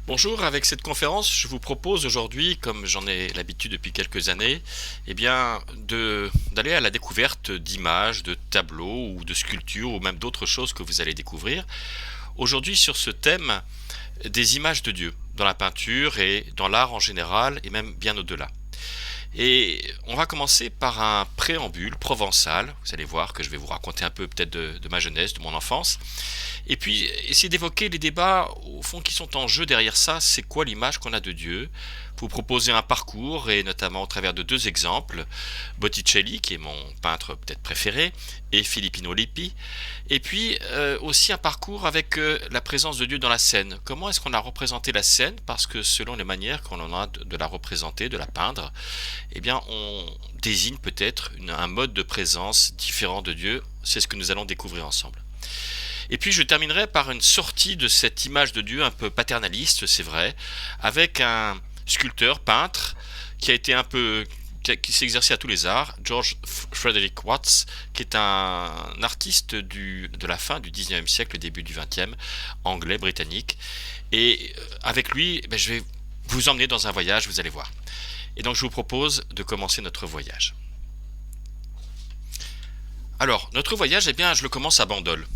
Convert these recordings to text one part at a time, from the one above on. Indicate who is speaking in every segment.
Speaker 1: Bonjour, avec cette conférence, je vous propose aujourd'hui, comme j'en ai l'habitude depuis quelques années, d'aller à la découverte d'images, de tableaux ou de sculptures ou même d'autres choses que vous allez découvrir. Aujourd'hui sur ce thème des images de Dieu, dans la peinture et dans l'art en général et même bien au-delà. Et on va commencer par un préambule provençal. Vous allez voir que je vais vous raconter un peu peut-être de ma jeunesse, de mon enfance. Et puis essayer d'évoquer les débats au fond qui sont en jeu derrière ça. C'est quoi l'image qu'on a de Dieu? Vous proposer un parcours et notamment au travers de deux exemples. Botticelli, qui est mon peintre peut-être préféré, et Filippino Lippi. Et puis aussi un parcours avec la présence de Dieu dans la scène. Comment est-ce qu'on a représenté la scène? Parce que selon les manières qu'on en a de la représenter, de la peindre, eh bien, on désigne peut-être un mode de présence différent de Dieu. C'est ce que nous allons découvrir ensemble. Et puis je terminerai par une sortie de cette image de Dieu un peu paternaliste, c'est vrai, avec un sculpteur, peintre, qui a été un peu qui s'est exercé à tous les arts, George Frederick Watts, qui est un artiste de la fin du 19e siècle, début du 20e, anglais, britannique. Et avec lui, je vais vous emmener dans un voyage, vous allez voir. Et donc je vous propose de commencer notre voyage. Alors, notre voyage, je le commence à Bandol.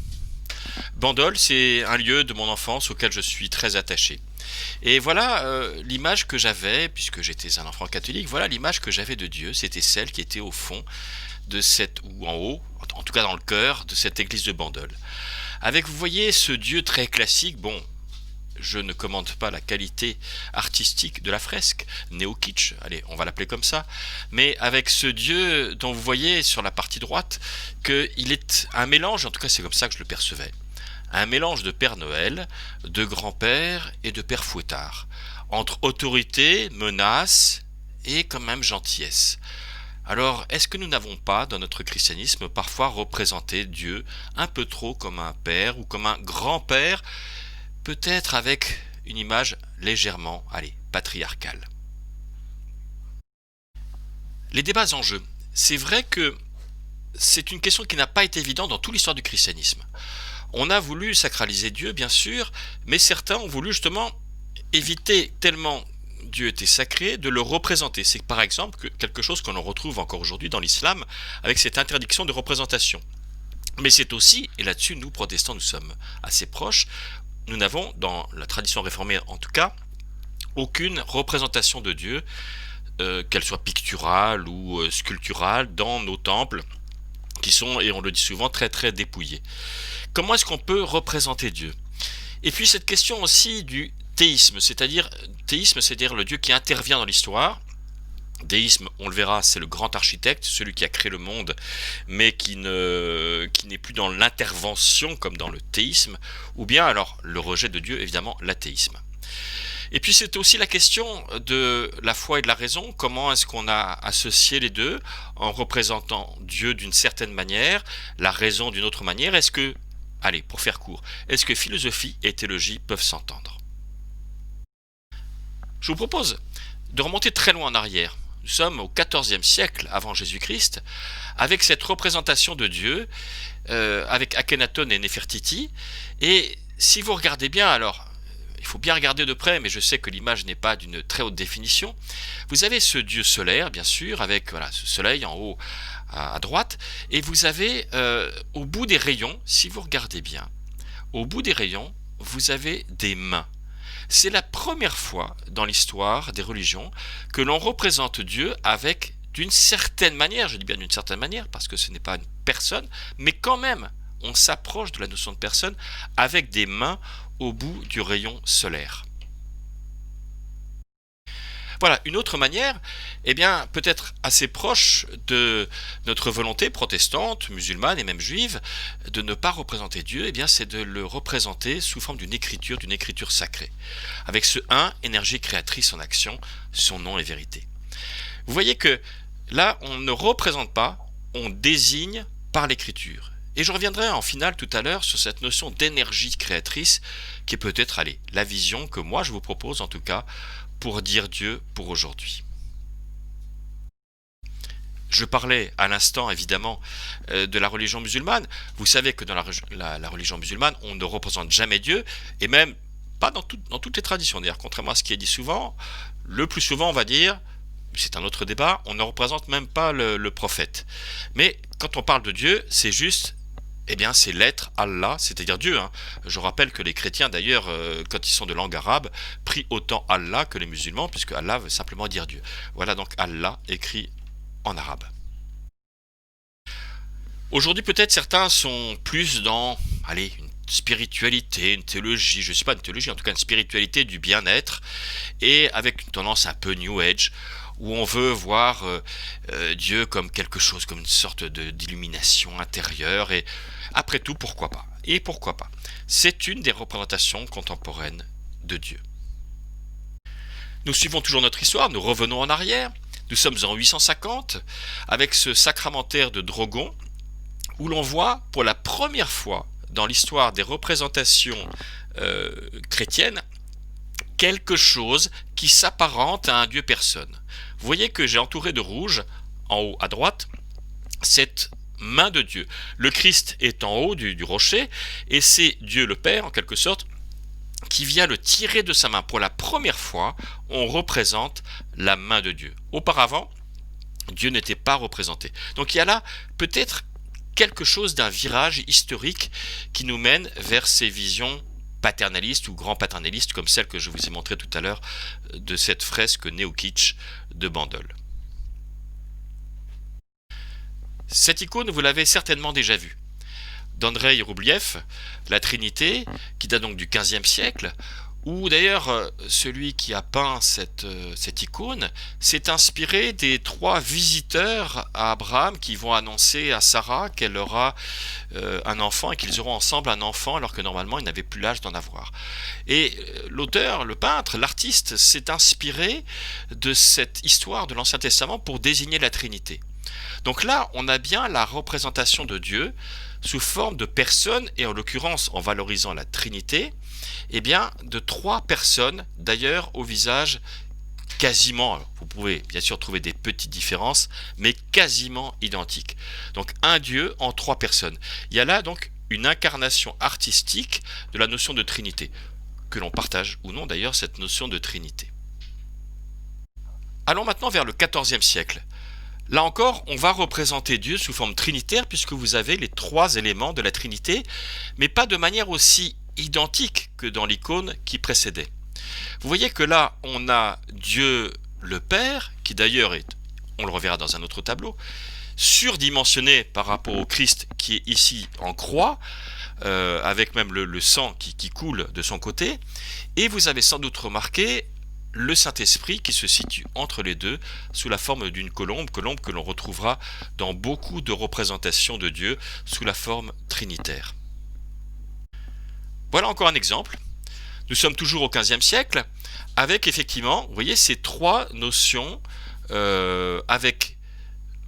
Speaker 1: Bandol, c'est un lieu de mon enfance auquel je suis très attaché. Et voilà l'image que j'avais, puisque j'étais un enfant catholique, voilà l'image que j'avais de Dieu, c'était celle qui était au fond de ou en haut, en tout cas dans le cœur de cette église de Bandol. Avec, vous voyez, ce Dieu très classique, bon, je ne commande pas la qualité artistique de la fresque, néo-kitsch, allez, on va l'appeler comme ça, mais avec ce Dieu dont vous voyez sur la partie droite qu'il est un mélange, en tout cas c'est comme ça que je le percevais, un mélange de Père Noël, de grand-père et de Père Fouettard, entre autorité, menace et quand même gentillesse. Alors, est-ce que nous n'avons pas, dans notre christianisme, parfois représenté Dieu un peu trop comme un père ou comme un grand-père, peut-être avec une image légèrement, allez, patriarcale? Les débats en jeu. C'est vrai que c'est une question qui n'a pas été évidente dans toute l'histoire du christianisme. On a voulu sacraliser Dieu, bien sûr, mais certains ont voulu justement éviter, tellement Dieu était sacré, de le représenter. C'est par exemple quelque chose qu'on retrouve encore aujourd'hui dans l'islam, avec cette interdiction de représentation. Mais c'est aussi, et là-dessus nous protestants nous sommes assez proches, nous n'avons, dans la tradition réformée en tout cas, aucune représentation de Dieu, qu'elle soit picturale ou sculpturale, dans nos temples, qui sont, et on le dit souvent, très très dépouillés. Comment est-ce qu'on peut représenter Dieu? Et puis cette question aussi du théisme, c'est-à-dire le Dieu qui intervient dans l'histoire. Déisme, on le verra, c'est le grand architecte, celui qui a créé le monde, mais qui n'est plus dans l'intervention comme dans le théisme, ou bien alors le rejet de Dieu, évidemment, l'athéisme. Et puis c'est aussi la question de la foi et de la raison, comment est-ce qu'on a associé les deux en représentant Dieu d'une certaine manière, la raison d'une autre manière. Est-ce que, allez, pour faire court, est-ce que philosophie et théologie peuvent s'entendre? Je vous propose de remonter très loin en arrière. Nous sommes au XIVe siècle avant Jésus-Christ, avec cette représentation de Dieu, avec Akhenaton et Néfertiti. Et si vous regardez bien, alors, il faut bien regarder de près, mais je sais que l'image n'est pas d'une très haute définition. Vous avez ce Dieu solaire, bien sûr, avec voilà, ce soleil en haut à droite, et vous avez au bout des rayons, si vous regardez bien, au bout des rayons, vous avez des mains. C'est la première fois dans l'histoire des religions que l'on représente Dieu avec, d'une certaine manière, je dis bien d'une certaine manière, parce que ce n'est pas une personne, mais quand même, on s'approche de la notion de personne avec des mains au bout du rayon solaire. Voilà, une autre manière, peut-être assez proche de notre volonté protestante, musulmane et même juive, de ne pas représenter Dieu, c'est de le représenter sous forme d'une écriture sacrée. Avec ce 1, énergie créatrice en action, son nom est vérité. Vous voyez que là, on ne représente pas, on désigne par l'écriture. Et je reviendrai en finale tout à l'heure sur cette notion d'énergie créatrice qui est peut-être, allez, la vision que moi je vous propose en tout cas pour dire Dieu pour aujourd'hui. Je parlais à l'instant évidemment de la religion musulmane. Vous savez que dans la religion musulmane, on ne représente jamais Dieu, et même Pas dans toutes les traditions, d'ailleurs, contrairement à ce qui est dit souvent. Le plus souvent, on va dire, c'est un autre débat, on ne représente même pas le prophète. Mais quand on parle de Dieu, c'est juste, eh bien, c'est l'être Allah, c'est-à-dire Dieu. Hein. Je rappelle que les chrétiens, d'ailleurs, quand ils sont de langue arabe, prient autant Allah que les musulmans, puisque Allah veut simplement dire Dieu. Voilà donc Allah écrit en arabe. Aujourd'hui, peut-être certains sont plus dans, allez, une spiritualité, une théologie, je ne sais pas une théologie, en tout cas une spiritualité du bien-être, et avec une tendance un peu New Age, où on veut voir Dieu comme quelque chose, comme une sorte d'illumination intérieure, et après tout, pourquoi pas? Et pourquoi pas? C'est une des représentations contemporaines de Dieu. Nous suivons toujours notre histoire, nous revenons en arrière, nous sommes en 850, avec ce sacramentaire de Drogon, où l'on voit pour la première fois dans l'histoire des représentations chrétiennes quelque chose qui s'apparente à un Dieu personne. Vous voyez que j'ai entouré de rouge, en haut à droite, cette main de Dieu. Le Christ est en haut du rocher, et c'est Dieu le Père, en quelque sorte, qui vient le tirer de sa main. Pour la première fois, on représente la main de Dieu. Auparavant, Dieu n'était pas représenté. Donc il y a là peut-être quelque chose d'un virage historique qui nous mène vers ces visions paternalistes ou grand paternalistes comme celle que je vous ai montrée tout à l'heure de cette fresque néo-kitsch de Bandol. Cette icône, vous l'avez certainement déjà vue. D'Andrei Roubliev, la Trinité, qui date donc du XVe siècle, où d'ailleurs celui qui a peint cette icône s'est inspiré des 3 visiteurs à Abraham qui vont annoncer à Sarah qu'elle aura un enfant et qu'ils auront ensemble un enfant alors que normalement ils n'avaient plus l'âge d'en avoir. Et l'auteur, le peintre, l'artiste s'est inspiré de cette histoire de l'Ancien Testament pour désigner la Trinité. Donc là, on a bien la représentation de Dieu sous forme de personnes, et en l'occurrence en valorisant la Trinité, eh bien de 3 personnes, d'ailleurs au visage quasiment, alors vous pouvez bien sûr trouver des petites différences, mais quasiment identiques. Donc un Dieu en 3 personnes. Il y a là donc une incarnation artistique de la notion de Trinité, que l'on partage ou non d'ailleurs cette notion de Trinité. Allons maintenant vers le XIVe siècle. Là encore, on va représenter Dieu sous forme trinitaire puisque vous avez les 3 éléments de la Trinité, mais pas de manière aussi identique que dans l'icône qui précédait. Vous voyez que là, on a Dieu le Père, qui d'ailleurs est, on le reverra dans un autre tableau, surdimensionné par rapport au Christ qui est ici en croix, avec même le sang qui coule de son côté, et vous avez sans doute remarqué le Saint-Esprit qui se situe entre les deux sous la forme d'une colombe que l'on retrouvera dans beaucoup de représentations de Dieu sous la forme trinitaire. Voilà encore un exemple. Nous sommes toujours au XVe siècle avec effectivement, vous voyez, ces 3 notions avec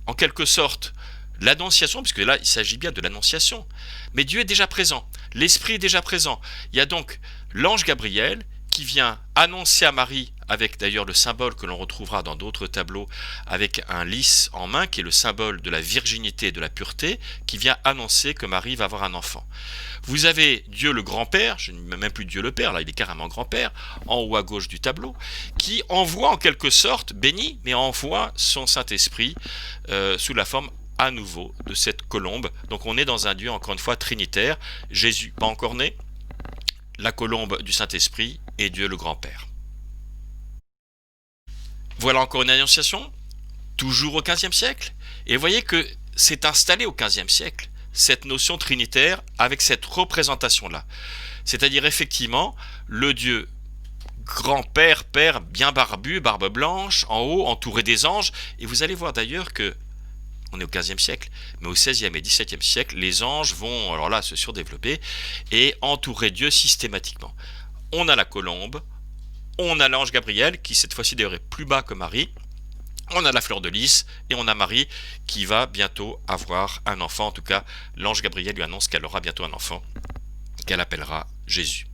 Speaker 1: en quelque sorte l'annonciation, puisque là il s'agit bien de l'annonciation, mais Dieu est déjà présent, l'Esprit est déjà présent. Il y a donc l'ange Gabriel qui vient annoncer à Marie, avec d'ailleurs le symbole que l'on retrouvera dans d'autres tableaux, avec un lys en main, qui est le symbole de la virginité et de la pureté, qui vient annoncer que Marie va avoir un enfant. Vous avez Dieu le grand-père, je ne mets même plus Dieu le Père, là il est carrément grand-père, en haut à gauche du tableau, qui envoie en quelque sorte, béni, mais envoie son Saint-Esprit sous la forme à nouveau de cette colombe. Donc on est dans un Dieu encore une fois trinitaire, Jésus pas encore né, la colombe du Saint-Esprit et Dieu le grand-père. Voilà encore une annonciation, toujours au XVe siècle, et vous voyez que c'est installé au XVe siècle, cette notion trinitaire avec cette représentation-là. C'est-à-dire effectivement le Dieu grand-père, père bien barbu, barbe blanche, en haut, entouré des anges, et vous allez voir d'ailleurs que on est au XVe siècle, mais au XVIe et XVIIe siècle, les anges vont alors là se surdévelopper et entourer Dieu systématiquement. On a la colombe, on a l'ange Gabriel qui cette fois-ci d'ailleurs est plus bas que Marie, on a la fleur de lys et on a Marie qui va bientôt avoir un enfant. En tout cas, l'ange Gabriel lui annonce qu'elle aura bientôt un enfant qu'elle appellera Jésus.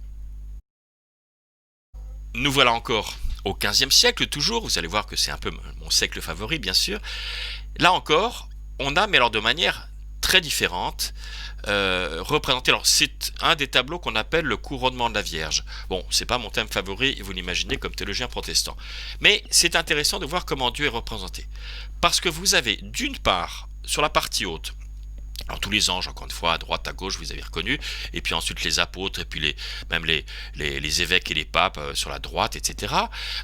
Speaker 1: Nous voilà encore au XVe siècle toujours, vous allez voir que c'est un peu mon siècle favori bien sûr. Là encore, on a, mais alors de manière très différentes, représentées. Alors c'est un des tableaux qu'on appelle le couronnement de la Vierge. Bon, c'est pas mon thème favori, vous l'imaginez comme théologien protestant. Mais c'est intéressant de voir comment Dieu est représenté. Parce que vous avez d'une part, sur la partie haute, alors tous les anges, encore une fois, à droite, à gauche, vous avez reconnu, et puis ensuite les apôtres, et puis même les évêques et les papes sur la droite, etc.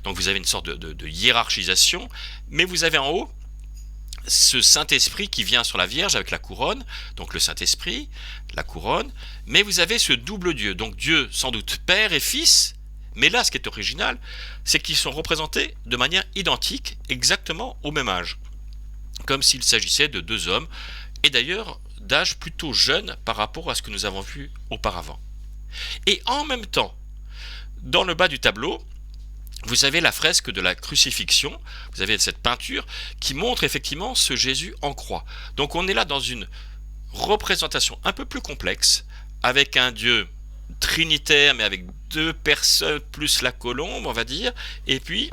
Speaker 1: Donc vous avez une sorte de hiérarchisation, mais vous avez en haut ce Saint-Esprit qui vient sur la Vierge avec la couronne, donc le Saint-Esprit, la couronne, mais vous avez ce double Dieu, donc Dieu sans doute Père et Fils, mais là ce qui est original, c'est qu'ils sont représentés de manière identique, exactement au même âge, comme s'il s'agissait de deux hommes, et d'ailleurs d'âge plutôt jeune par rapport à ce que nous avons vu auparavant. Et en même temps, dans le bas du tableau, vous avez la fresque de la crucifixion, vous avez cette peinture qui montre effectivement ce Jésus en croix. Donc on est là dans une représentation un peu plus complexe, avec un Dieu trinitaire, mais avec deux personnes plus la colombe, on va dire, et puis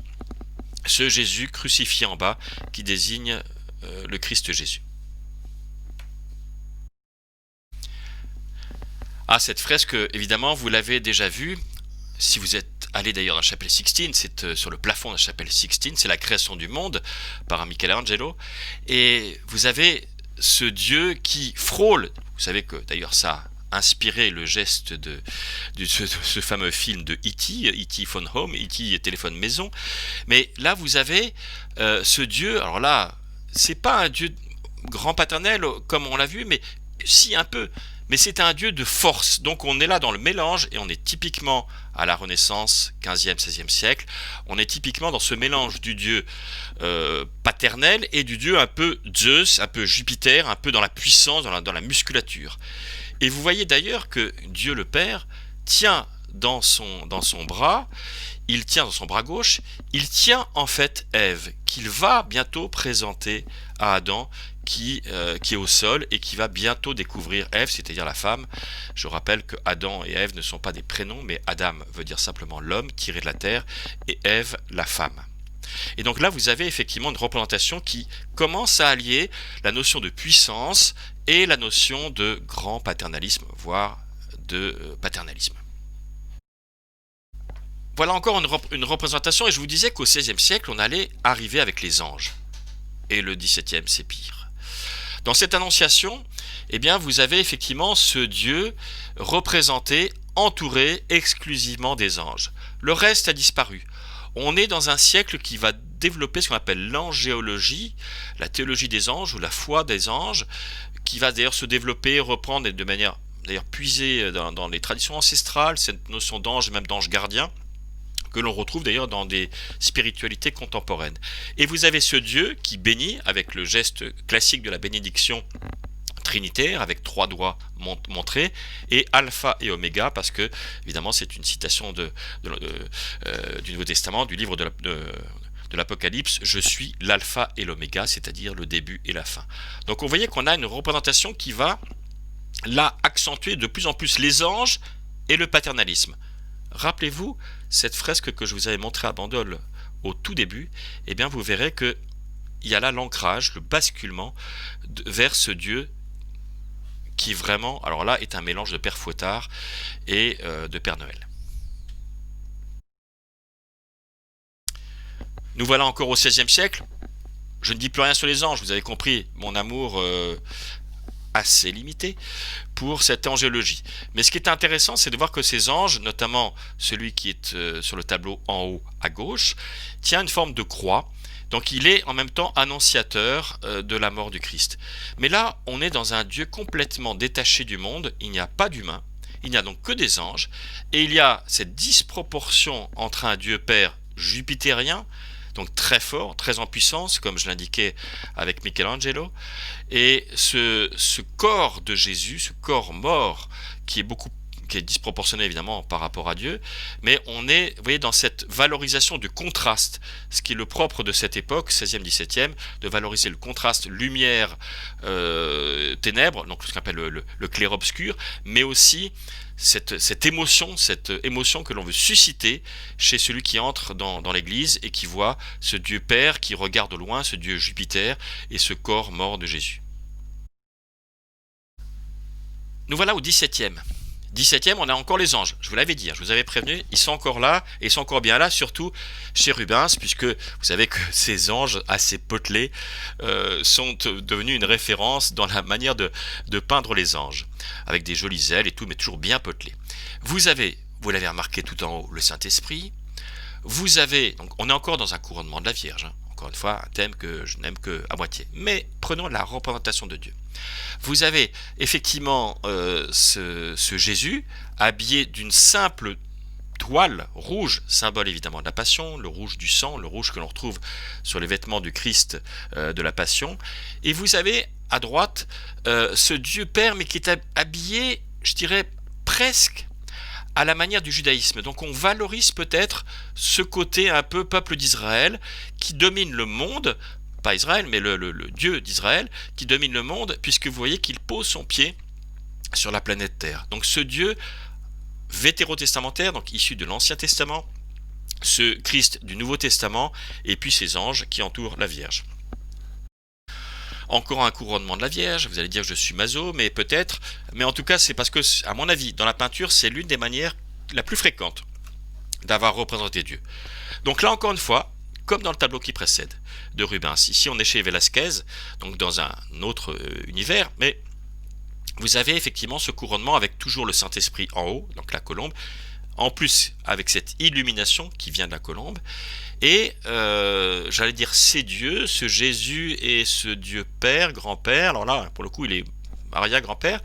Speaker 1: ce Jésus crucifié en bas qui désigne le Christ Jésus. Ah, cette fresque, évidemment, vous l'avez déjà vue. Si vous êtes allé d'ailleurs dans la chapelle Sixtine, c'est sur le plafond de la chapelle Sixtine, c'est la création du monde par un Michelangelo. Et vous avez ce Dieu qui frôle. Vous savez que d'ailleurs ça a inspiré le geste de ce fameux film de E.T. Phone Home, E.T. téléphone maison. Mais là, vous avez ce Dieu, alors là, c'est pas un Dieu grand paternel comme on l'a vu, mais si un peu. Mais c'est un Dieu de force, donc on est là dans le mélange, et on est typiquement à la Renaissance, 15e, 16e siècle, on est typiquement dans ce mélange du Dieu paternel et du Dieu un peu Zeus, un peu Jupiter, un peu dans la puissance, dans la musculature. Et vous voyez d'ailleurs que Dieu le Père tient dans son bras, il tient dans son bras gauche, il tient en fait Ève, qu'il va bientôt présenter à Adam, qui est au sol et qui va bientôt découvrir Ève, c'est-à-dire la femme. Je rappelle que Adam et Ève ne sont pas des prénoms, mais Adam veut dire simplement l'homme tiré de la terre et Ève la femme. Et donc là, vous avez effectivement une représentation qui commence à allier la notion de puissance et la notion de grand paternalisme, voire de paternalisme. Voilà encore une représentation, et je vous disais qu'au XVIe siècle, on allait arriver avec les anges. Et le XVIIe, c'est pire. Dans cette annonciation, eh bien, vous avez effectivement ce Dieu représenté, entouré exclusivement des anges. Le reste a disparu. On est dans un siècle qui va développer ce qu'on appelle l'angéologie, la théologie des anges ou la foi des anges, qui va d'ailleurs se développer, reprendre de manière d'ailleurs puisée dans les traditions ancestrales, cette notion d'ange et même d'ange gardien, que l'on retrouve d'ailleurs dans des spiritualités contemporaines. Et vous avez ce Dieu qui bénit avec le geste classique de la bénédiction trinitaire, avec trois doigts montrés, et alpha et oméga, parce que, évidemment, c'est une citation du Nouveau Testament, du livre de l'Apocalypse, je suis l'alpha et l'oméga, c'est-à-dire le début et la fin. Donc vous voyez qu'on a une représentation qui va, là, accentuer de plus en plus les anges et le paternalisme. Rappelez-vous cette fresque que je vous avais montrée à Bandol au tout début, eh bien vous verrez qu'il y a là l'ancrage, le basculement vers ce Dieu qui vraiment, alors là, est un mélange de Père Fouettard et de Père Noël. Nous voilà encore au XVIe siècle. Je ne dis plus rien sur les anges, vous avez compris mon amour assez limité pour cette angéologie. Mais ce qui est intéressant, c'est de voir que ces anges, notamment celui qui est sur le tableau en haut à gauche, tient une forme de croix. Donc il est en même temps annonciateur de la mort du Christ. Mais là, on est dans un Dieu complètement détaché du monde, il n'y a pas d'humain, il n'y a donc que des anges, et il y a cette disproportion entre un Dieu Père jupitérien, donc très fort, très en puissance, comme je l'indiquais avec Michelangelo, et ce corps de Jésus, ce corps mort, qui est disproportionné évidemment par rapport à Dieu, mais on est, vous voyez, dans cette valorisation du contraste, ce qui est le propre de cette époque, 16e, 17e, de valoriser le contraste lumière, ténèbres, donc ce qu'on appelle le clair-obscur, mais aussi cette émotion que l'on veut susciter chez celui qui entre dans l'église et qui voit ce Dieu Père qui regarde au loin, ce Dieu Jupiter et ce corps mort de Jésus. Nous voilà au 17e. 17e, on a encore les anges. Je vous l'avais dit, je vous avais prévenu, ils sont encore là, et ils sont encore bien là, surtout chez Rubens, puisque vous savez que ces anges assez potelés sont devenus une référence dans la manière de peindre les anges, avec des jolies ailes et tout, mais toujours bien potelés. Vous avez, vous l'avez remarqué tout en haut, le Saint-Esprit. Vous avez, donc on est encore dans un couronnement de la Vierge, hein. Encore une fois, un thème que je n'aime que à moitié. Mais prenons la représentation de Dieu. Vous avez effectivement ce Jésus habillé d'une simple toile rouge, symbole évidemment de la Passion, le rouge du sang, le rouge que l'on retrouve sur les vêtements du Christ de la Passion. Et vous avez à droite ce Dieu Père, mais qui est habillé, je dirais, presque à la manière du judaïsme. Donc on valorise peut-être ce côté un peu peuple d'Israël qui domine le monde, pas Israël, mais le Dieu d'Israël qui domine le monde, puisque vous voyez qu'il pose son pied sur la planète Terre. Donc ce Dieu vétérotestamentaire, donc issu de l'Ancien Testament, ce Christ du Nouveau Testament, et puis ces anges qui entourent la Vierge. Encore un couronnement de la Vierge, vous allez dire que je suis maso, mais peut-être, mais en tout cas c'est parce que, à mon avis, dans la peinture, c'est l'une des manières la plus fréquente d'avoir représenté Dieu. Donc là encore une fois, comme dans le tableau qui précède de Rubens, ici on est chez Velázquez, donc dans un autre univers, mais vous avez effectivement ce couronnement avec toujours le Saint-Esprit en haut, donc la colombe, en plus avec cette illumination qui vient de la colombe, et j'allais dire ces dieux, ce Jésus et ce Dieu Père, grand-père, alors là pour le coup il est arrière-grand-père,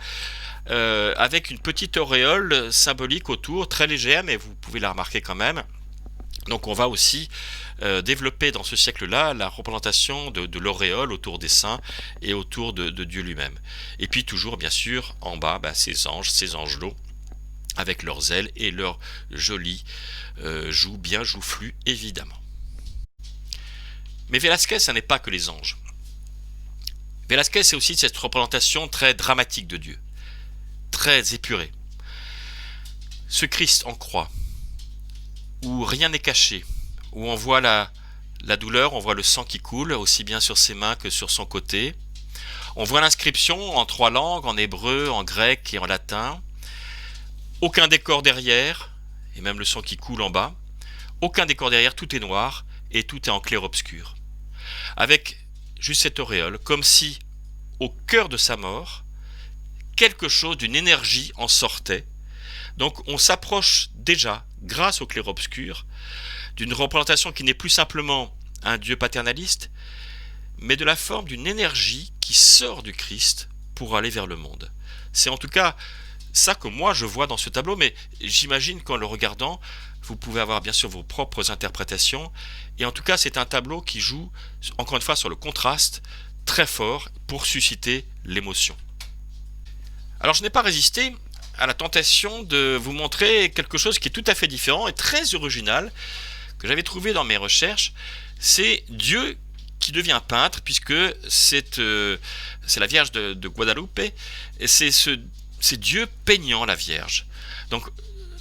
Speaker 1: avec une petite auréole symbolique autour, très légère, mais vous pouvez la remarquer quand même. Donc on va aussi développer dans ce siècle-là la représentation de l'auréole autour des saints et autour de Dieu lui-même. Et puis toujours bien sûr en bas ces angelots avec leurs ailes et leurs jolies joues bien joufflues évidemment. Mais Velázquez, ça n'est pas que les anges. Velázquez, c'est aussi cette représentation très dramatique de Dieu, très épurée. Ce Christ en croix, où rien n'est caché, où on voit la douleur, on voit le sang qui coule, aussi bien sur ses mains que sur son côté. On voit l'inscription en 3 langues, en hébreu, en grec et en latin. Aucun décor derrière, et même le sang qui coule en bas. Aucun décor derrière, tout est noir et tout est en clair-obscur. Avec juste cette auréole, comme si, au cœur de sa mort, quelque chose d'une énergie en sortait. Donc on s'approche déjà, grâce au clair-obscur, d'une représentation qui n'est plus simplement un Dieu paternaliste, mais de la forme d'une énergie qui sort du Christ pour aller vers le monde. C'est en tout cas ça que moi je vois dans ce tableau, mais j'imagine qu'en le regardant, vous pouvez avoir bien sûr vos propres interprétations, et en tout cas c'est un tableau qui joue, encore une fois, sur le contraste très fort pour susciter l'émotion. Alors je n'ai pas résisté à la tentation de vous montrer quelque chose qui est tout à fait différent et très original, que j'avais trouvé dans mes recherches. C'est Dieu qui devient peintre, puisque c'est la Vierge de Guadalupe, et c'est Dieu peignant la Vierge. Donc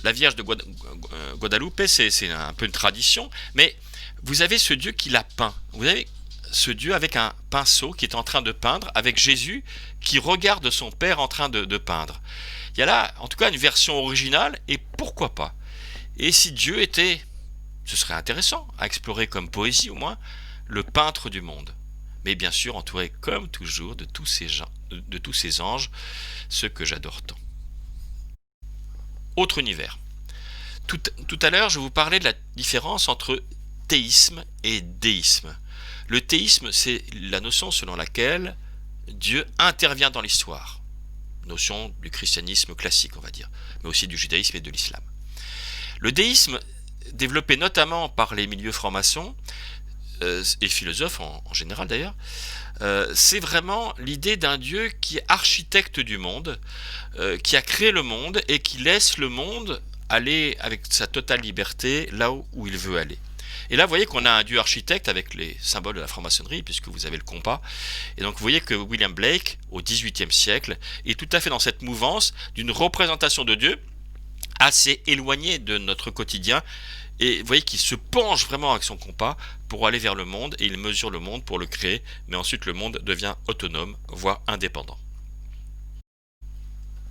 Speaker 1: la Vierge de Guadalupe, c'est un peu une tradition, mais vous avez ce Dieu qui l'a peint. Vous avez ce Dieu avec un pinceau qui est en train de peindre, avec Jésus qui regarde son Père en train de peindre. Il y a là, en tout cas, une version originale, et pourquoi pas. Et si Dieu était, ce serait intéressant à explorer comme poésie au moins, le peintre du monde. Mais bien sûr entouré comme toujours de tous ces anges, ceux que j'adore tant. Autre univers. Tout à l'heure, je vous parlais de la différence entre théisme et déisme. Le théisme, c'est la notion selon laquelle Dieu intervient dans l'histoire. Notion du christianisme classique, on va dire, mais aussi du judaïsme et de l'islam. Le déisme, développé notamment par les milieux francs-maçons, et philosophes en général d'ailleurs, c'est vraiment l'idée d'un Dieu qui est architecte du monde, qui a créé le monde et qui laisse le monde aller avec sa totale liberté là où il veut aller. Et là, vous voyez qu'on a un Dieu architecte avec les symboles de la franc-maçonnerie, puisque vous avez le compas. Et donc, vous voyez que William Blake, au XVIIIe siècle, est tout à fait dans cette mouvance d'une représentation de Dieu assez éloignée de notre quotidien. Et vous voyez qu'il se penche vraiment avec son compas pour aller vers le monde, et il mesure le monde pour le créer, mais ensuite le monde devient autonome, voire indépendant.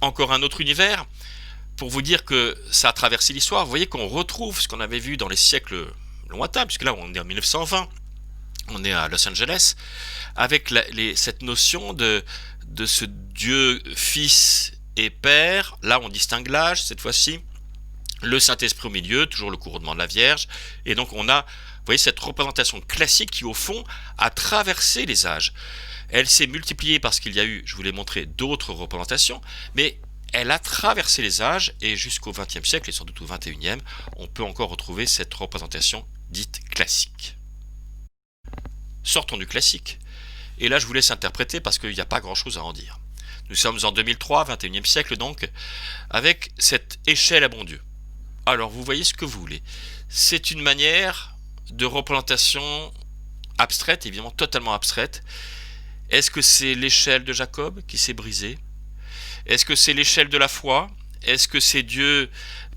Speaker 1: Encore un autre univers, pour vous dire que ça a traversé l'histoire. Vous voyez qu'on retrouve ce qu'on avait vu dans les siècles lointains, puisque là on est en 1920, on est à Los Angeles, avec cette notion de ce Dieu Fils et Père. Là on distingue l'âge cette fois-ci, le Saint-Esprit au milieu, toujours le couronnement de la Vierge, et donc on a, vous voyez, cette représentation classique qui au fond a traversé les âges. Elle s'est multipliée parce qu'il y a eu, je vous l'ai montré, d'autres représentations, mais elle a traversé les âges et jusqu'au XXe siècle et sans doute au XXIe, on peut encore retrouver cette représentation dite classique. Sortons du classique. Et là, je vous laisse interpréter parce qu'il n'y a pas grand-chose à en dire. Nous sommes en 2003, XXIe siècle donc, avec cette échelle à bon Dieu. Alors, vous voyez ce que vous voulez. C'est une manière de représentation abstraite, évidemment totalement abstraite. Est-ce que c'est l'échelle de Jacob qui s'est brisée? Est-ce que c'est l'échelle de la foi? Est-ce que c'est Dieu,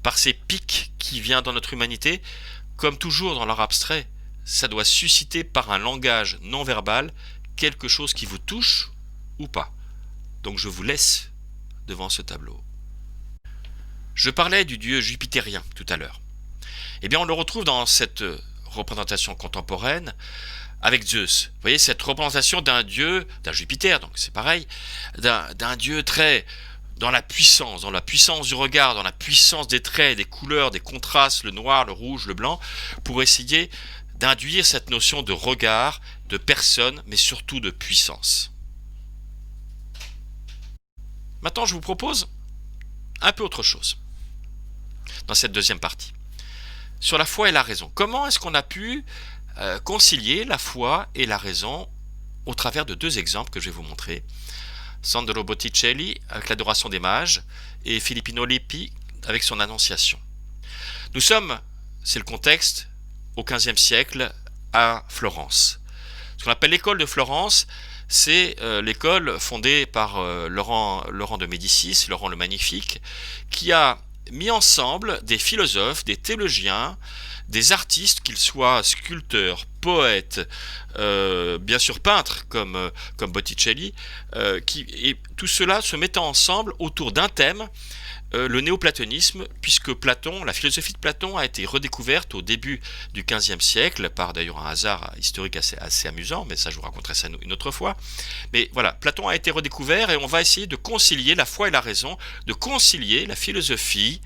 Speaker 1: par ses pics, qui vient dans notre humanité? Comme toujours dans l'art abstrait, ça doit susciter par un langage non verbal quelque chose qui vous touche ou pas. Donc je vous laisse devant ce tableau. Je parlais du dieu jupitérien tout à l'heure. Eh bien on le retrouve dans cette représentation contemporaine avec Zeus. Vous voyez cette représentation d'un dieu, d'un Jupiter, donc c'est pareil, d'un dieu très dans la puissance du regard, dans la puissance des traits, des couleurs, des contrastes, le noir, le rouge, le blanc, pour essayer d'induire cette notion de regard, de personne, mais surtout de puissance. Maintenant, je vous propose un peu autre chose dans cette deuxième partie. Sur la foi et la raison. Comment est-ce qu'on a pu concilier la foi et la raison au travers de deux exemples que je vais vous montrer. Sandro Botticelli avec l'Adoration des Mages et Filippino Lippi avec son Annonciation. Nous sommes, c'est le contexte, au XVe siècle à Florence. Ce qu'on appelle l'école de Florence, c'est l'école fondée par Laurent de Médicis, Laurent le Magnifique, qui a mis ensemble des philosophes, des théologiens, des artistes, qu'ils soient sculpteurs, poètes, bien sûr peintres comme Botticelli, et tout cela se mettant ensemble autour d'un thème, le néoplatonisme, puisque Platon, la philosophie de Platon a été redécouverte au début du XVe siècle, par d'ailleurs un hasard historique assez amusant, mais ça je vous raconterai ça une autre fois. Mais voilà, Platon a été redécouvert et on va essayer de concilier la foi et la raison, de concilier la philosophie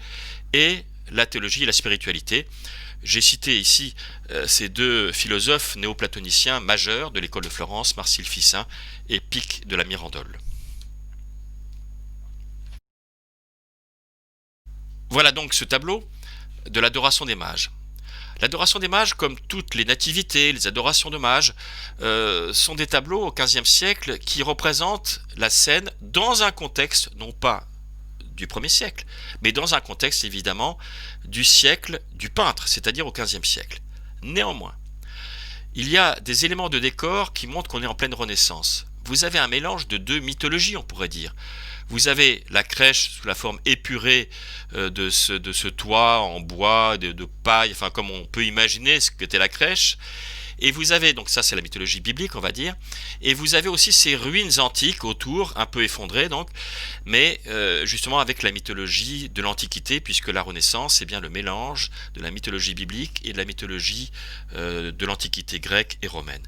Speaker 1: et la théologie et la spiritualité. J'ai cité ici ces deux philosophes néoplatoniciens majeurs de l'école de Florence, Marcille Ficin et Pic de la Mirandole. Voilà donc ce tableau de l'adoration des mages. L'adoration des mages, comme toutes les nativités, les adorations de mages, sont des tableaux au XVe siècle qui représentent la scène dans un contexte, non pas du 1er siècle, mais dans un contexte évidemment du siècle du peintre, c'est-à-dire au XVe siècle. Néanmoins, il y a des éléments de décor qui montrent qu'on est en pleine Renaissance. Vous avez un mélange de deux mythologies, on pourrait dire. Vous avez la crèche sous la forme épurée de ce toit en bois, de paille, enfin comme on peut imaginer ce qu'était la crèche. Et vous avez, donc ça c'est la mythologie biblique on va dire, et vous avez aussi ces ruines antiques autour, un peu effondrées donc, mais justement avec la mythologie de l'Antiquité, puisque la Renaissance c'est bien le mélange de la mythologie biblique et de la mythologie de l'Antiquité grecque et romaine.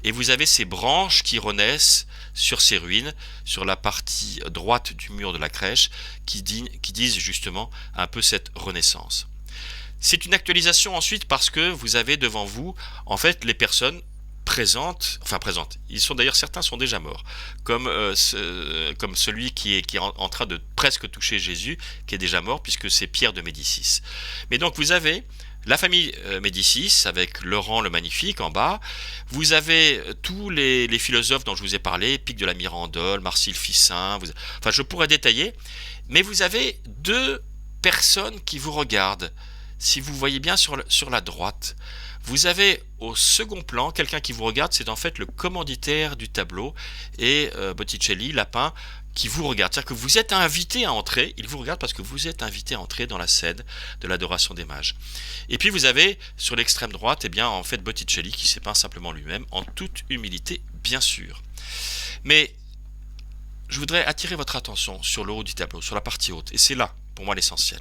Speaker 1: Et vous avez ces branches qui renaissent sur ces ruines, sur la partie droite du mur de la crèche, qui disent justement un peu cette renaissance. C'est une actualisation ensuite parce que vous avez devant vous en fait les personnes présentes, ils sont d'ailleurs certains sont déjà morts, comme celui qui est en train de presque toucher Jésus, qui est déjà mort puisque c'est Pierre de Médicis. Mais donc vous avez la famille Médicis avec Laurent le Magnifique en bas, vous avez tous les philosophes dont je vous ai parlé, Pic de la Mirandole, Marcille Ficin, enfin je pourrais détailler, mais vous avez deux personnes qui vous regardent. Si vous voyez bien sur la droite, vous avez au second plan quelqu'un qui vous regarde, c'est en fait le commanditaire du tableau, et Botticelli l'a peint, qui vous regarde. C'est-à-dire que vous êtes invité à entrer, il vous regarde parce que vous êtes invité à entrer dans la scène de l'adoration des mages. Et puis vous avez sur l'extrême droite, eh bien en fait Botticelli qui s'est peint simplement lui-même, en toute humilité bien sûr. Mais je voudrais attirer votre attention sur le haut du tableau, sur la partie haute, et c'est là, pour moi, l'essentiel.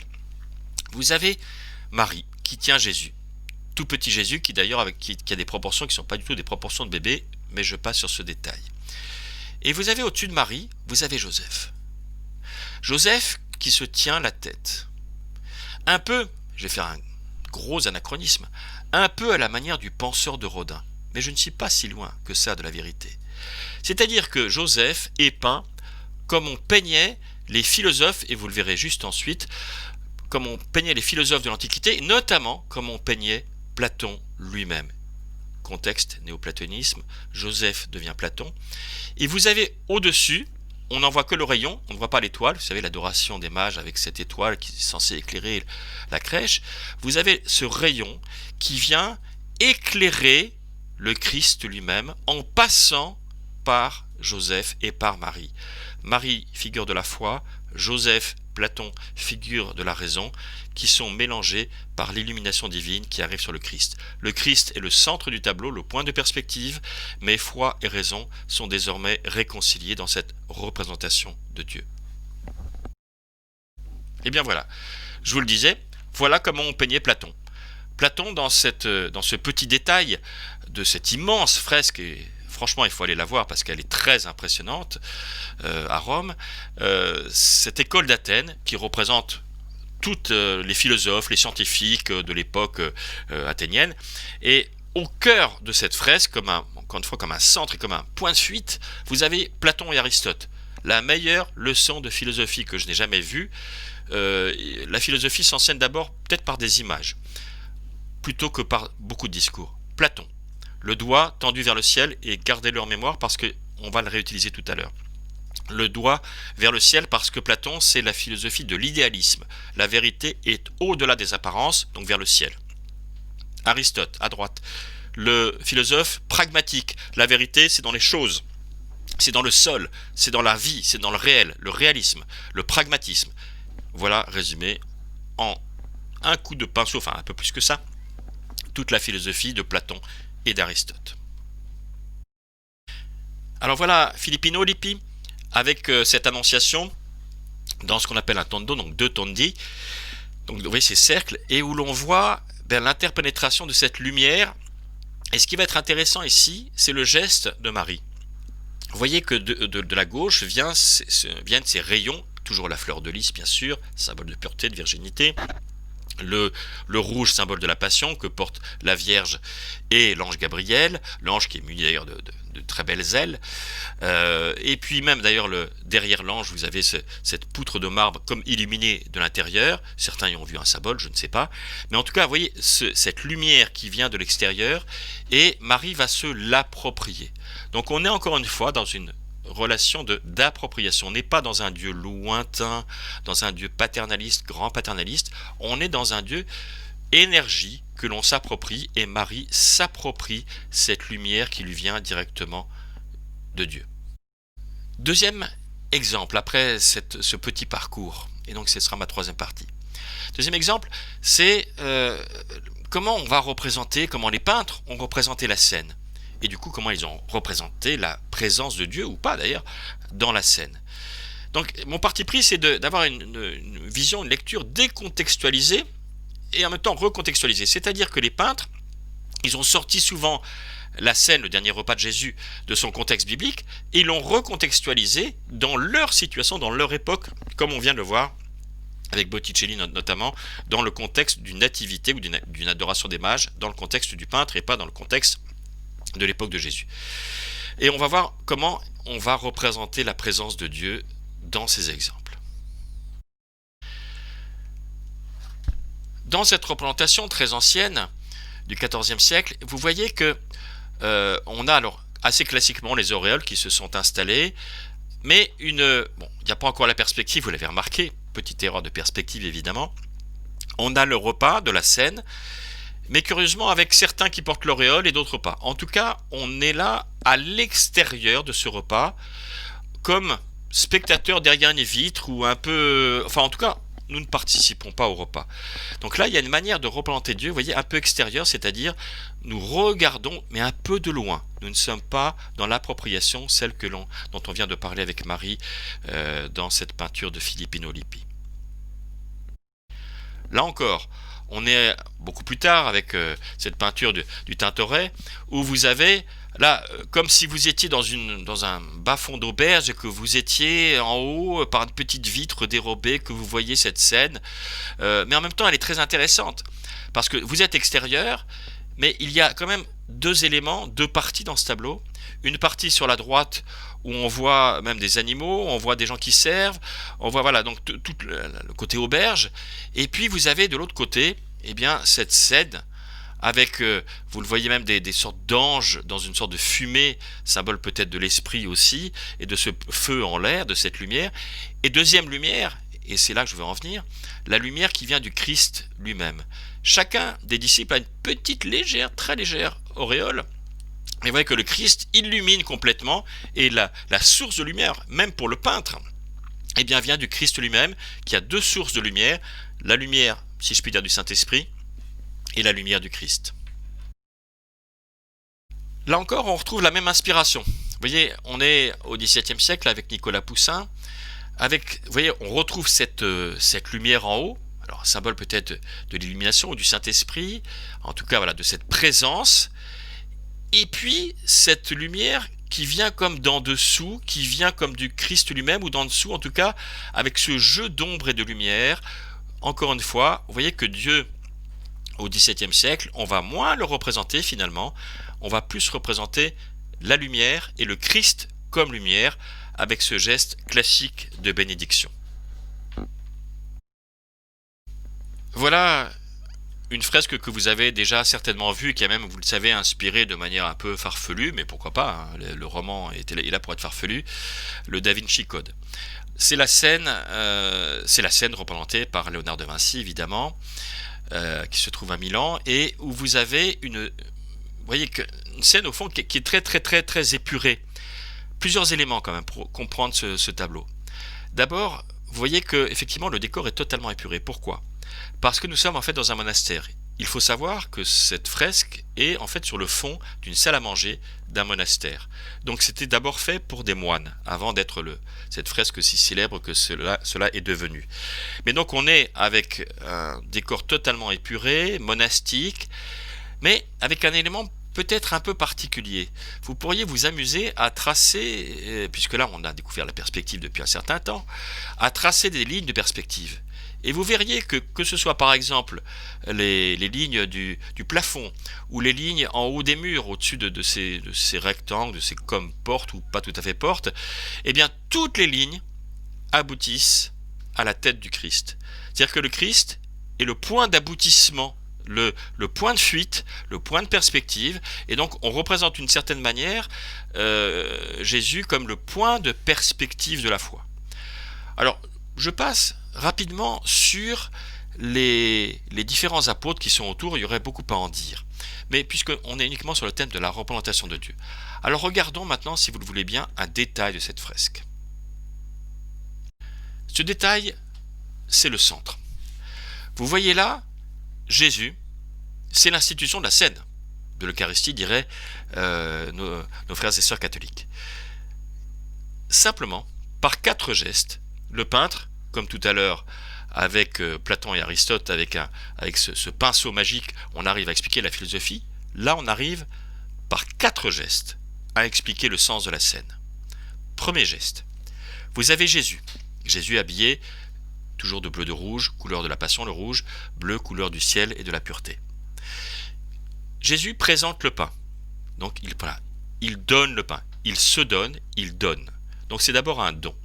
Speaker 1: Vous avez Marie qui tient Jésus, tout petit Jésus qui d'ailleurs qui a des proportions qui ne sont pas du tout des proportions de bébé, mais je passe sur ce détail. Et vous avez au-dessus de Marie, vous avez Joseph. Joseph qui se tient la tête. Un peu, je vais faire un gros anachronisme, un peu à la manière du penseur de Rodin, mais je ne suis pas si loin que ça de la vérité. C'est-à-dire que Joseph est peint comme on peignait les philosophes, et vous le verrez juste ensuite, comme on peignait les philosophes de l'Antiquité, notamment comme on peignait Platon lui-même. Contexte néoplatonisme, Joseph devient Platon. Et vous avez au-dessus, on n'en voit que le rayon, on ne voit pas l'étoile, vous savez l'adoration des mages avec cette étoile qui est censée éclairer la crèche. Vous avez ce rayon qui vient éclairer le Christ lui-même en passant par Joseph et par Marie. Marie, figure de la foi, Joseph, Platon, figure de la raison, qui sont mélangés par l'illumination divine qui arrive sur le Christ. Le Christ est le centre du tableau, le point de perspective, mais foi et raison sont désormais réconciliés dans cette représentation de Dieu. Et bien voilà, je vous le disais, voilà comment on peignait Platon. Platon, dans ce petit détail de cette immense fresque, et franchement il faut aller la voir parce qu'elle est très impressionnante, à Rome, cette école d'Athènes qui représente toutes les philosophes, les scientifiques de l'époque athénienne, et au cœur de cette fresque, encore une fois comme un centre et comme un point de fuite, vous avez Platon et Aristote, la meilleure leçon de philosophie que je n'ai jamais vue. La philosophie s'enseigne d'abord peut-être par des images, plutôt que par beaucoup de discours. Platon, le doigt tendu vers le ciel, et gardez-le en mémoire parce qu'on va le réutiliser tout à l'heure. Le doigt vers le ciel parce que Platon, c'est la philosophie de l'idéalisme. La vérité est au-delà des apparences, donc vers le ciel. Aristote, à droite, le philosophe pragmatique. La vérité, c'est dans les choses, c'est dans le sol, c'est dans la vie, c'est dans le réel, le réalisme, le pragmatisme. Voilà résumé en un coup de pinceau, enfin un peu plus que ça, toute la philosophie de Platon et d'Aristote. Alors voilà Filippino Lippi avec cette annonciation dans ce qu'on appelle un tondo, donc deux tondi, donc vous voyez ces cercles, et où l'on voit l'interpénétration de cette lumière. Et ce qui va être intéressant ici, c'est le geste de Marie. Vous voyez que de la gauche viennent ces rayons, toujours la fleur de lys bien sûr, symbole de pureté, de virginité, le rouge, symbole de la passion que porte la Vierge et l'ange Gabriel, l'ange qui est muni d'ailleurs de très belles ailes, et puis même d'ailleurs derrière l'ange vous avez cette poutre de marbre comme illuminée de l'intérieur. Certains y ont vu un symbole, je ne sais pas, mais en tout cas vous voyez cette lumière qui vient de l'extérieur, et Marie va se l'approprier. Donc on est encore une fois dans une relation d'appropriation. On n'est pas dans un Dieu lointain, dans un Dieu paternaliste, grand paternaliste. On est dans un Dieu énergie que l'on s'approprie, et Marie s'approprie cette lumière qui lui vient directement de Dieu. Deuxième exemple, après ce petit parcours, et donc ce sera ma troisième partie. Deuxième exemple, c'est comment on va représenter, comment les peintres ont représenté la scène. Et du coup, comment ils ont représenté la présence de Dieu, ou pas d'ailleurs, dans la scène. Donc, mon parti pris, c'est d'avoir une vision, une lecture décontextualisée, et en même temps recontextualisée. C'est-à-dire que les peintres, ils ont sorti souvent la scène, le dernier repas de Jésus, de son contexte biblique, et ils l'ont recontextualisé dans leur situation, dans leur époque, comme on vient de le voir avec Botticelli notamment, dans le contexte d'une nativité ou d'une adoration des mages, dans le contexte du peintre et pas dans le contexte de l'époque de Jésus. Et on va voir comment on va représenter la présence de Dieu dans ces exemples. Dans cette représentation très ancienne du XIVe siècle, vous voyez que on a alors assez classiquement les auréoles qui se sont installées, mais il n'y a pas encore la perspective, vous l'avez remarqué, petite erreur de perspective évidemment. On a le repas de la scène, mais curieusement avec certains qui portent l'auréole et d'autres pas. En tout cas, on est là à l'extérieur de ce repas, comme spectateur derrière une vitre, ou un peu... Enfin, en tout cas, nous ne participerons pas au repas. Donc là, il y a une manière de représenter Dieu, vous voyez, un peu extérieure, c'est-à-dire nous regardons, mais un peu de loin. Nous ne sommes pas dans l'appropriation, dont on vient de parler avec Marie dans cette peinture de Filippino Lippi. Là encore, on est beaucoup plus tard avec cette peinture du Tintoret, où vous avez, là, comme si vous étiez dans un bas-fond d'auberge et que vous étiez en haut par une petite vitre dérobée, que vous voyez cette scène. Mais en même temps, elle est très intéressante, parce que vous êtes extérieur, mais il y a quand même deux éléments, deux parties dans ce tableau. Une partie sur la droite où on voit même des animaux, on voit des gens qui servent, on voit voilà donc tout le côté auberge. Et puis vous avez de l'autre côté, eh bien cette scène avec, vous le voyez même des sortes d'anges dans une sorte de fumée, symbole peut-être de l'esprit aussi, et de ce feu en l'air, de cette lumière. Et deuxième lumière, et c'est là que je veux en venir, la lumière qui vient du Christ lui-même. Chacun des disciples a une petite légère, très légère auréole, mais vous voyez que le Christ illumine complètement, et la source de lumière, même pour le peintre, eh bien vient du Christ lui-même, qui a deux sources de lumière, la lumière, si je puis dire, du Saint-Esprit, et la lumière du Christ. Là encore, on retrouve la même inspiration. Vous voyez, on est au XVIIe siècle avec Nicolas Poussin, vous voyez, on retrouve cette lumière en haut, alors symbole peut-être de l'illumination ou du Saint-Esprit, en tout cas voilà, de cette présence, et puis cette lumière qui vient comme d'en dessous, qui vient comme du Christ lui-même, ou d'en dessous en tout cas, avec ce jeu d'ombre et de lumière. Encore une fois, vous voyez que Dieu, au XVIIe siècle, on va moins le représenter finalement, on va plus représenter la lumière et le Christ comme lumière, avec ce geste classique de bénédiction. Voilà une fresque que vous avez déjà certainement vue, qui a même, vous le savez, inspiré de manière un peu farfelue, mais pourquoi pas, hein, le roman est là pour être farfelu, le Da Vinci Code. C'est la scène représentée par Léonard de Vinci, évidemment, qui se trouve à Milan, et où vous avez vous voyez une scène au fond qui est très très très très épurée. Plusieurs éléments quand même pour comprendre ce tableau. D'abord, vous voyez que effectivement le décor est totalement épuré. Pourquoi ? Parce que nous sommes en fait dans un monastère. Il faut savoir que cette fresque est en fait sur le fond d'une salle à manger d'un monastère. Donc c'était d'abord fait pour des moines, avant d'être cette fresque si célèbre que cela est devenu. Mais donc on est avec un décor totalement épuré, monastique, mais avec un élément peut-être un peu particulier. Vous pourriez vous amuser à tracer, puisque là on a découvert la perspective depuis un certain temps, à tracer des lignes de perspective. Et vous verriez que ce soit par exemple les lignes du plafond, ou les lignes en haut des murs, au-dessus de ces rectangles, de ces comme portes ou pas tout à fait portes, eh bien toutes les lignes aboutissent à la tête du Christ. C'est-à-dire que le Christ est le point d'aboutissement, le point de fuite, le point de perspective, et donc on représente d'une certaine manière Jésus comme le point de perspective de la foi. Alors, je passe rapidement sur les différents apôtres qui sont autour, il y aurait beaucoup à en dire. Mais puisqu'on est uniquement sur le thème de la représentation de Dieu. Alors regardons maintenant, si vous le voulez bien, un détail de cette fresque. Ce détail, c'est le centre. Vous voyez là, Jésus, c'est l'institution de la scène, de l'Eucharistie, diraient nos frères et sœurs catholiques. Simplement, par 4 gestes, le peintre, comme tout à l'heure avec Platon et Aristote, avec ce pinceau magique, on arrive à expliquer la philosophie. Là, on arrive par 4 gestes à expliquer le sens de la scène. Premier geste. Vous avez Jésus. Jésus habillé, toujours de bleu de rouge, couleur de la passion, le rouge, bleu, couleur du ciel et de la pureté. Jésus présente le pain. Donc, il donne le pain. Il se donne, il donne. Donc, c'est d'abord un don.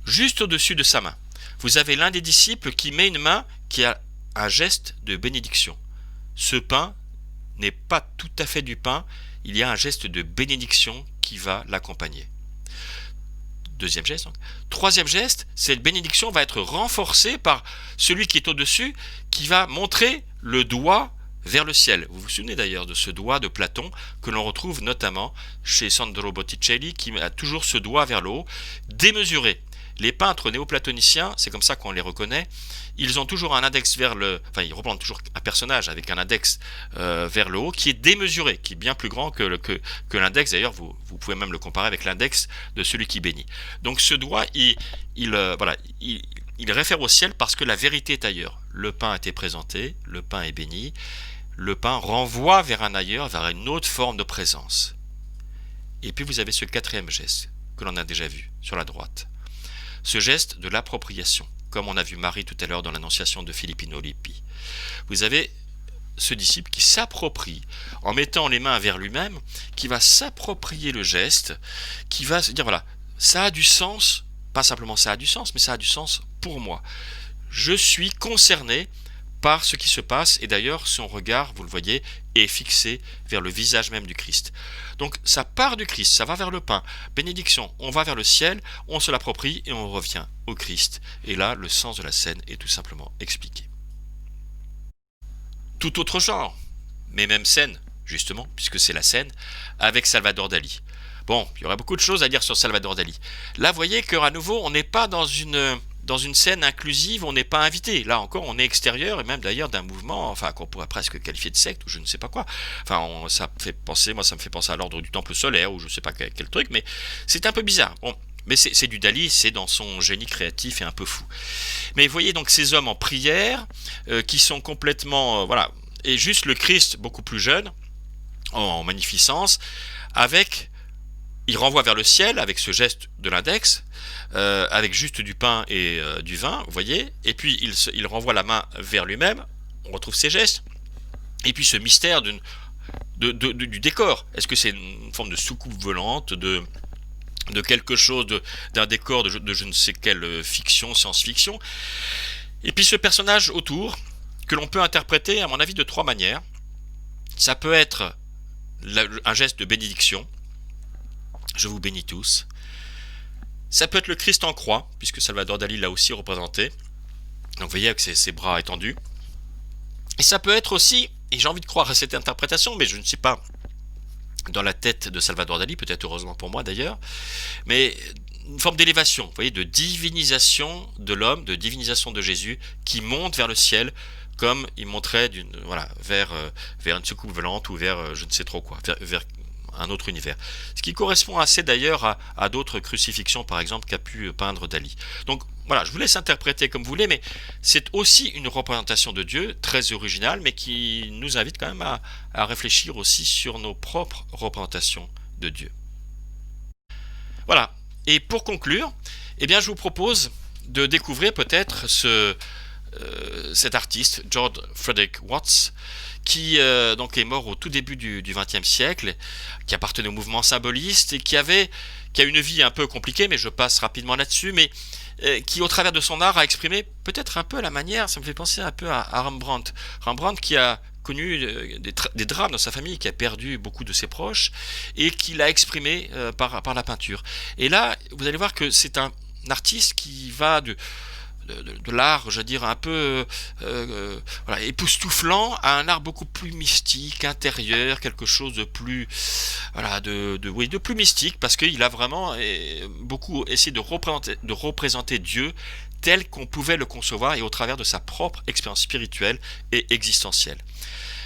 Speaker 1: Juste au-dessus de sa main, vous avez l'un des disciples qui met une main qui a un geste de bénédiction. Ce pain n'est pas tout à fait du pain, il y a un geste de bénédiction qui va l'accompagner. Deuxième geste. Donc. Troisième geste, cette bénédiction va être renforcée par celui qui est au-dessus, qui va montrer le doigt vers le ciel. Vous vous souvenez d'ailleurs de ce doigt de Platon que l'on retrouve notamment chez Sandro Botticelli, qui a toujours ce doigt vers le haut, démesuré. Les peintres néoplatoniciens, c'est comme ça qu'on les reconnaît, ils ont toujours un index vers le... Enfin, ils représentent toujours un personnage avec un index vers le haut qui est démesuré, qui est bien plus grand que l'index. D'ailleurs, vous pouvez même le comparer avec l'index de celui qui bénit. Donc ce doigt, voilà, il réfère au ciel parce que la vérité est ailleurs. Le pain a été présenté, le pain est béni, le pain renvoie vers un ailleurs, vers une autre forme de présence. Et puis vous avez ce quatrième geste que l'on a déjà vu sur la droite. Ce geste de l'appropriation, comme on a vu Marie tout à l'heure dans l'annonciation de Philippino Lippi. Vous avez ce disciple qui s'approprie, en mettant les mains vers lui-même, qui va s'approprier le geste, qui va se dire, voilà, ça a du sens, pas simplement ça a du sens, mais ça a du sens pour moi. Je suis concerné par ce qui se passe, et d'ailleurs son regard, vous le voyez, est fixé vers le visage même du Christ. Donc ça part du Christ, ça va vers le pain. Bénédiction, on va vers le ciel, on se l'approprie et on revient au Christ. Et là, le sens de la scène est tout simplement expliqué. Tout autre genre, mais même scène, justement, puisque c'est la scène, avec Salvador Dali. Bon, il y aurait beaucoup de choses à dire sur Salvador Dali. Là, vous voyez qu'à nouveau, on n'est pas dans une scène inclusive, on n'est pas invité. Là encore, on est extérieur, et même d'ailleurs d'un mouvement, enfin, qu'on pourrait presque qualifier de secte, ou je ne sais pas quoi. Enfin, ça me fait penser à l'ordre du temple solaire, ou je ne sais pas quel truc, mais c'est un peu bizarre. Bon, mais c'est du Dali, c'est dans son génie créatif et un peu fou. Mais vous voyez donc ces hommes en prière, qui sont complètement, voilà, et juste le Christ beaucoup plus jeune, en magnificence, il renvoie vers le ciel avec ce geste de l'index, avec juste du pain et du vin, vous voyez, et puis il renvoie la main vers lui-même, on retrouve ces gestes, et puis ce mystère du décor. Est-ce que c'est une forme de soucoupe volante, de quelque chose, d'un décor de je ne sais quelle fiction, science-fiction, et puis ce personnage autour, que l'on peut interpréter, à mon avis, de trois manières. Ça peut être un geste de bénédiction, je vous bénis tous. Ça peut être le Christ en croix, puisque Salvador Dali l'a aussi représenté. Donc vous voyez, avec ses bras étendus. Et ça peut être aussi, et j'ai envie de croire à cette interprétation, mais je ne suis pas dans la tête de Salvador Dali, peut-être heureusement pour moi d'ailleurs, mais une forme d'élévation, vous voyez, de divinisation de l'homme, de divinisation de Jésus, qui monte vers le ciel, comme il monterait vers une soucoupe volante ou vers je ne sais trop quoi, vers un autre univers. Ce qui correspond assez d'ailleurs à d'autres crucifixions, par exemple, qu'a pu peindre Dali. Donc voilà, je vous laisse interpréter comme vous voulez, mais c'est aussi une représentation de Dieu très originale, mais qui nous invite quand même à réfléchir aussi sur nos propres représentations de Dieu. Voilà, et pour conclure, eh bien, je vous propose de découvrir peut-être cet artiste, George Frederick Watts, qui donc est mort au tout début du XXe siècle, qui appartenait au mouvement symboliste et qui a une vie un peu compliquée, mais je passe rapidement là-dessus, mais qui au travers de son art a exprimé peut-être un peu à la manière, ça me fait penser un peu à Rembrandt. Rembrandt qui a connu des drames dans sa famille, qui a perdu beaucoup de ses proches et qui l'a exprimé par la peinture. Et là, vous allez voir que c'est un artiste qui va de l'art, je veux dire, un peu voilà, époustouflant à un art beaucoup plus mystique, intérieur, quelque chose de plus voilà, de plus mystique, parce qu'il a vraiment beaucoup essayé de représenter Dieu tel qu'on pouvait le concevoir et au travers de sa propre expérience spirituelle et existentielle.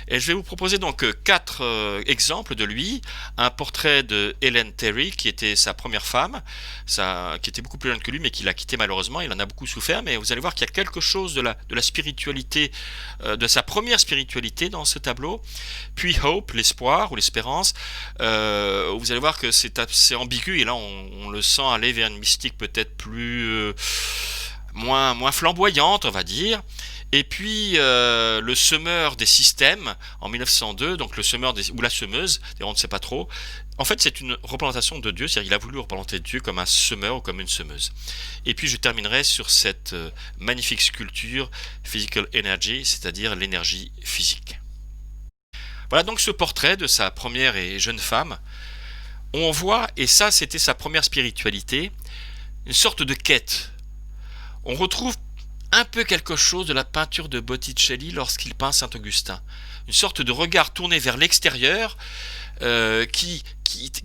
Speaker 1: Et je vais vous proposer donc 4 exemples de lui. Un portrait de Ellen Terry, qui était sa première femme, qui était beaucoup plus jeune que lui, mais qui l'a quitté malheureusement. Il en a beaucoup souffert, mais vous allez voir qu'il y a quelque chose de la spiritualité, de sa première spiritualité dans ce tableau. Puis Hope, l'espoir ou l'espérance. Vous allez voir que c'est assez ambigu, et là on le sent aller vers une mystique peut-être plus... moins flamboyante, on va dire. Et puis le semeur des systèmes en 1902, donc le semeur ou la semeuse, on ne sait pas trop. En fait, c'est une représentation de Dieu, c'est-à-dire qu'il a voulu représenter Dieu comme un semeur ou comme une semeuse. Et puis je terminerai sur cette magnifique sculpture Physical Energy, c'est-à-dire l'énergie physique. Voilà donc ce portrait de sa première et jeune femme. On voit, et ça c'était sa première spiritualité, une sorte de quête. On retrouve un peu quelque chose de la peinture de Botticelli lorsqu'il peint Saint-Augustin. Une sorte de regard tourné vers l'extérieur qui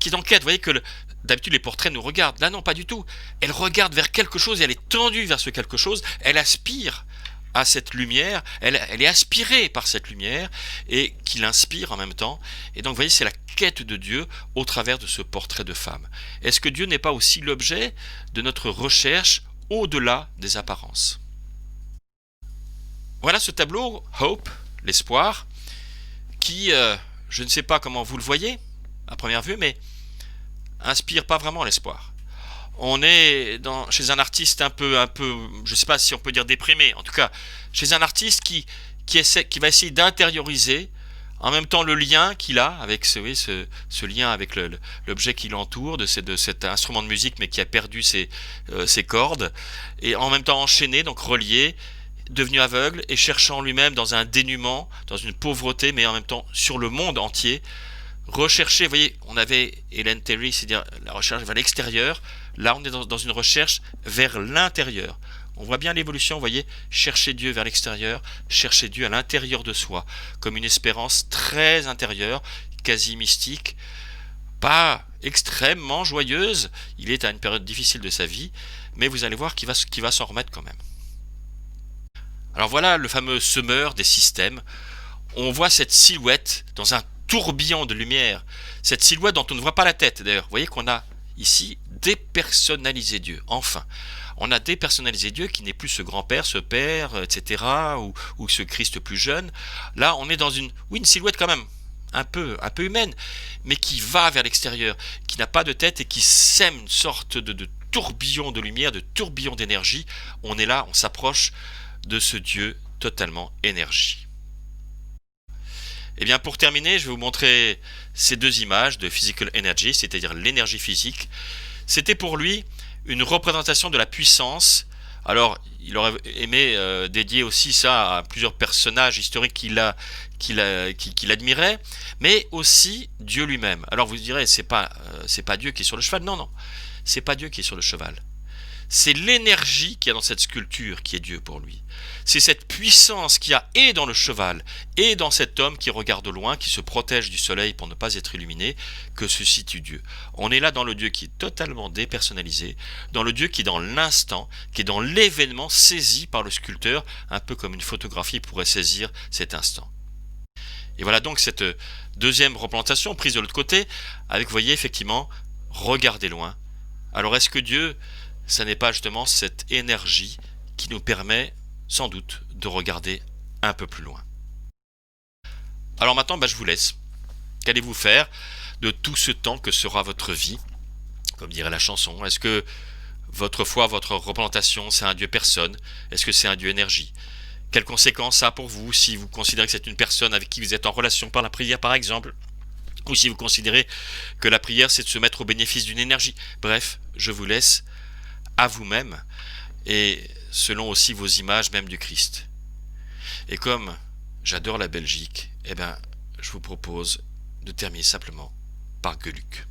Speaker 1: est en quête. Vous voyez que d'habitude les portraits nous regardent. Là non, pas du tout. Elle regarde vers quelque chose et elle est tendue vers ce quelque chose. Elle aspire à cette lumière, elle est aspirée par cette lumière et qui l'inspire en même temps. Et donc vous voyez, c'est la quête de Dieu au travers de ce portrait de femme. Est-ce que Dieu n'est pas aussi l'objet de notre recherche au-delà des apparences? Voilà ce tableau, Hope, l'espoir, qui, je ne sais pas comment vous le voyez à première vue, mais inspire pas vraiment l'espoir. On est chez un artiste je ne sais pas si on peut dire déprimé, en tout cas, chez un artiste qui va essayer d'intérioriser en même temps le lien qu'il a avec ce lien avec l'objet qui l'entoure, de cet instrument de musique, mais qui a perdu ses cordes, et en même temps enchaîné, donc relié, devenu aveugle et cherchant lui-même dans un dénuement, dans une pauvreté, mais en même temps sur le monde entier, rechercher, vous voyez, on avait Ellen Terry, c'est-à-dire la recherche vers l'extérieur, là on est dans une recherche vers l'intérieur. On voit bien l'évolution, vous voyez, chercher Dieu vers l'extérieur, chercher Dieu à l'intérieur de soi, comme une espérance très intérieure, quasi mystique, pas extrêmement joyeuse, il est à une période difficile de sa vie, mais vous allez voir qu'il va s'en remettre quand même. Alors voilà le fameux semeur des systèmes. On voit cette silhouette dans un tourbillon de lumière. Cette silhouette dont on ne voit pas la tête d'ailleurs. Vous voyez qu'on a ici dépersonnalisé Dieu. Enfin, on a dépersonnalisé Dieu qui n'est plus ce grand-père, ce père, etc. ou ce Christ plus jeune. Là, on est dans une silhouette quand même un peu humaine, mais qui va vers l'extérieur, qui n'a pas de tête et qui sème une sorte de tourbillon de lumière, de tourbillon d'énergie. On est là, on s'approche de ce Dieu totalement énergie. Et bien pour terminer, je vais vous montrer ces deux images de Physical Energy, c'est-à-dire l'énergie physique. C'était pour lui une représentation de la puissance. Alors, il aurait aimé dédier aussi ça à plusieurs personnages historiques qu'il admirait, mais aussi Dieu lui-même. Alors vous direz, c'est pas Dieu qui est sur le cheval. Non, non, c'est pas Dieu qui est sur le cheval. C'est l'énergie qu'il y a dans cette sculpture qui est Dieu pour lui. C'est cette puissance qu'il y a et dans le cheval et dans cet homme qui regarde au loin, qui se protège du soleil pour ne pas être illuminé, que se situe Dieu. On est là dans le Dieu qui est totalement dépersonnalisé, dans le Dieu qui est dans l'instant, qui est dans l'événement saisi par le sculpteur, un peu comme une photographie pourrait saisir cet instant. Et voilà donc cette deuxième représentation prise de l'autre côté, avec, vous voyez, effectivement, regardez loin. Alors est-ce que Dieu, ça n'est pas justement cette énergie qui nous permet sans doute de regarder un peu plus loin? Alors maintenant, je vous laisse. Qu'allez-vous faire de tout ce temps que sera votre vie? Comme dirait la chanson, est-ce que votre foi, votre représentation, c'est un Dieu personne? Est-ce que c'est un Dieu énergie? Quelles conséquences ça a pour vous si vous considérez que c'est une personne avec qui vous êtes en relation par la prière par exemple? Ou si vous considérez que la prière c'est de se mettre au bénéfice d'une énergie? Bref, je vous laisse à vous-même et selon aussi vos images même du Christ. Et comme j'adore la Belgique, je vous propose de terminer simplement par Geluc.